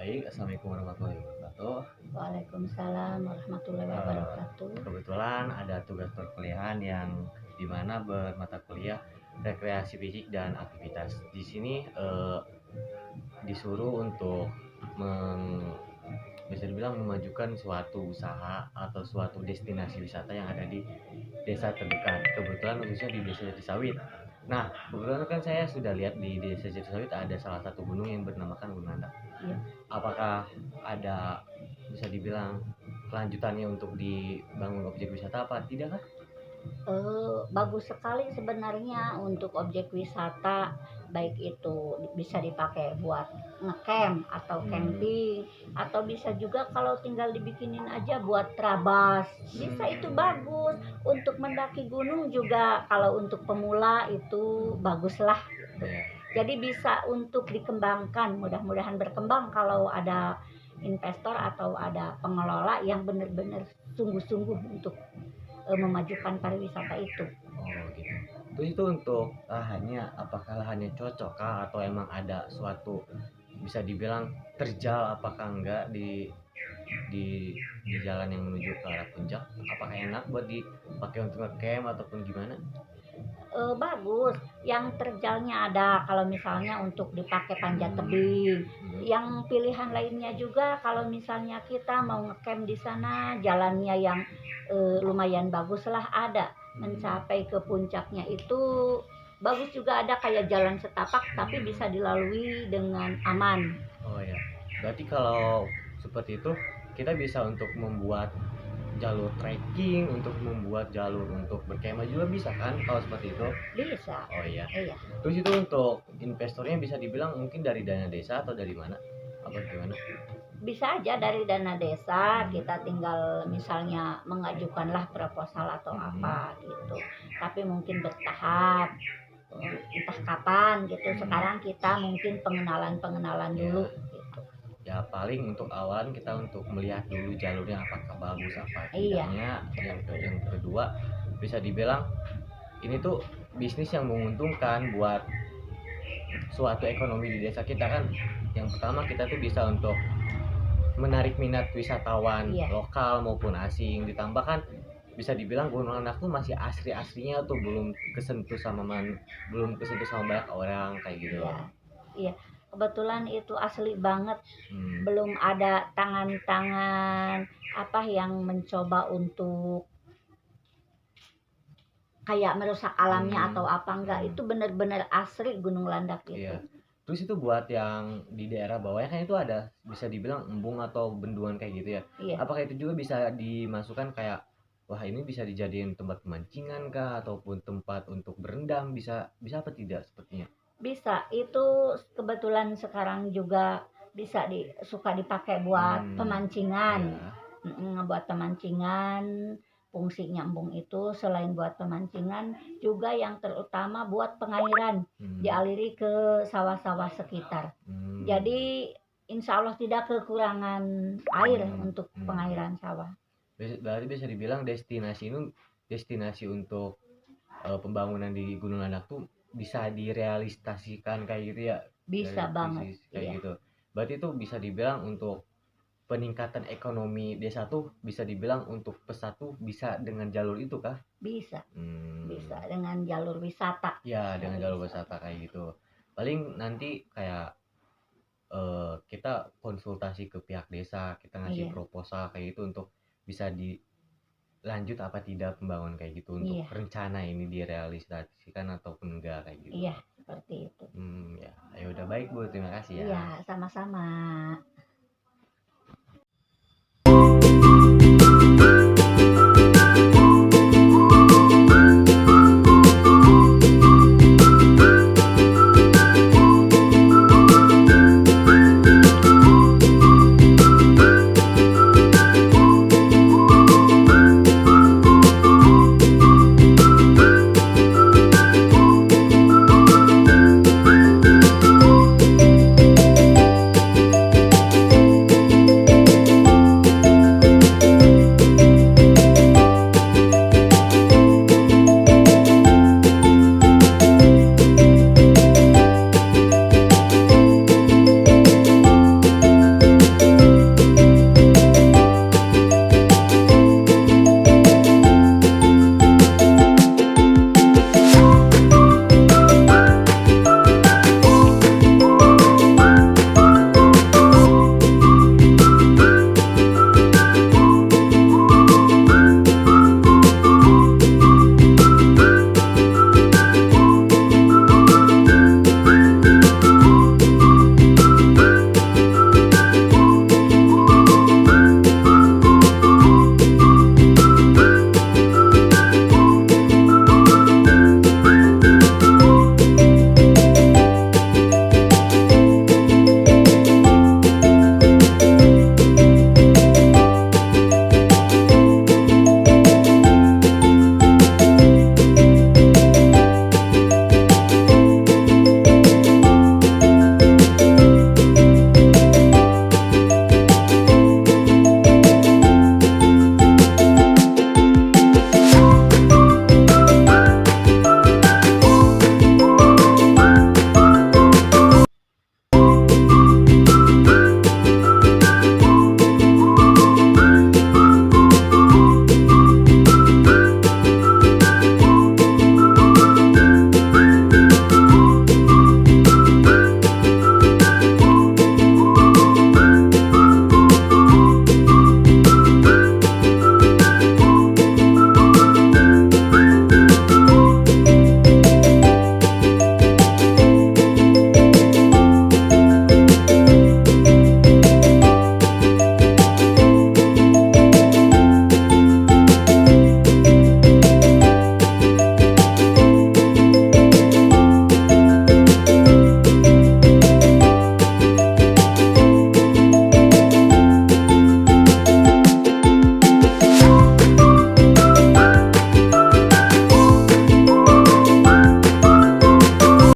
Baik, assalamualaikum warahmatullahi wabarakatuh. Waalaikumsalam warahmatullahi wabarakatuh. Kebetulan ada tugas perkuliahan yang dimana bermata kuliah rekreasi fisik dan aktivitas. Di sini disuruh untuk bisa dibilang memajukan suatu usaha atau suatu destinasi wisata yang ada di desa terdekat. Kebetulan khususnya di desa Jatisawit. Nah, kebetulan kan saya sudah lihat di desa Jatisawit ada salah satu gunung yang bernamakan Gunung Landak. Ya. Apakah ada bisa dibilang kelanjutannya untuk dibangun objek wisata apa tidak kah? Bagus sekali sebenarnya untuk objek wisata, baik itu bisa dipakai buat ngecamp atau camping, atau bisa juga kalau tinggal dibikinin aja buat trabas, bisa itu bagus. Untuk mendaki gunung juga kalau untuk pemula itu baguslah gitu. Jadi bisa untuk dikembangkan, mudah-mudahan berkembang kalau ada investor atau ada pengelola yang benar-benar sungguh-sungguh untuk memajukan pariwisata itu. Oh gitu. Terus itu untuk lahannya, apakah lahannya cocok kah atau emang ada suatu bisa dibilang terjal apakah enggak di jalan yang menuju ke arah puncak? Apakah enak buat dipakai untuk ngecamp ataupun gimana? Bagus, yang terjalnya ada kalau misalnya untuk dipakai panjat tebing. Yang pilihan lainnya juga kalau misalnya kita mau ngecamp di sana, jalannya yang lumayan bagus lah ada. Mencapai ke puncaknya itu bagus juga, ada kayak jalan setapak tapi bisa dilalui dengan aman. Oh ya, berarti kalau seperti itu kita bisa untuk membuat jalur trekking, untuk membuat jalur untuk berkemah juga bisa kan kalau seperti itu? Bisa. Oh iya. Iya. Terus itu untuk investornya bisa dibilang mungkin dari dana desa atau dari mana? Apa gimana? Bisa aja dari dana desa, kita tinggal misalnya mengajukanlah proposal atau apa gitu, tapi mungkin bertahap, entah kapan gitu. Sekarang kita mungkin pengenalan dulu gitu. Ya paling untuk awalan kita untuk melihat dulu jalurnya apakah bagus apa tidaknya. Yang kedua bisa dibilang ini tuh bisnis yang menguntungkan buat suatu ekonomi di desa kita kan. Yang pertama kita tuh bisa untuk menarik minat wisatawan lokal maupun asing, ditambah kan bisa dibilang Gunung Landak tuh masih asli-aslinya tuh belum kesentuh sama banyak orang kayak gitu. Iya, kebetulan itu asli banget. Belum ada tangan-tangan apa yang mencoba untuk kayak merusak alamnya atau apa enggak. Itu benar-benar asli Gunung Landak itu. Iya. Terus itu buat yang di daerah bawahnya kan itu ada bisa dibilang embung atau bendungan kayak gitu ya. Iya. Apakah itu juga bisa dimasukkan kayak wah ini bisa dijadiin tempat pemancingan kah ataupun tempat untuk berendam, bisa apa tidak sepertinya? Bisa, itu kebetulan sekarang juga bisa suka dipakai buat pemancingan. Buat pemancingan, fungsinya embung itu selain buat pemancingan juga yang terutama buat pengairan, dialiri ke sawah-sawah sekitar. Jadi insya Allah tidak kekurangan air untuk pengairan sawah. Berarti bisa dibilang destinasi untuk pembangunan di Gunung Landak tuh bisa direalisasikan kayak gitu ya? Bisa banget kayak gitu. Berarti itu bisa dibilang untuk peningkatan ekonomi desa tuh bisa dibilang untuk pesat tuh bisa dengan jalur itu kah? Bisa. Bisa dengan jalur wisata. Ya, dengan jalur wisata kayak gitu. Paling nanti kayak kita konsultasi ke pihak desa, kita ngasih proposal kayak gitu untuk bisa dilanjut apa tidak pembangunan kayak gitu untuk rencana ini direalisasikan ataupun enggak kayak gitu. Iya, seperti itu. Ya, ayo udah baik Bu, terima kasih ya. Iya, sama-sama.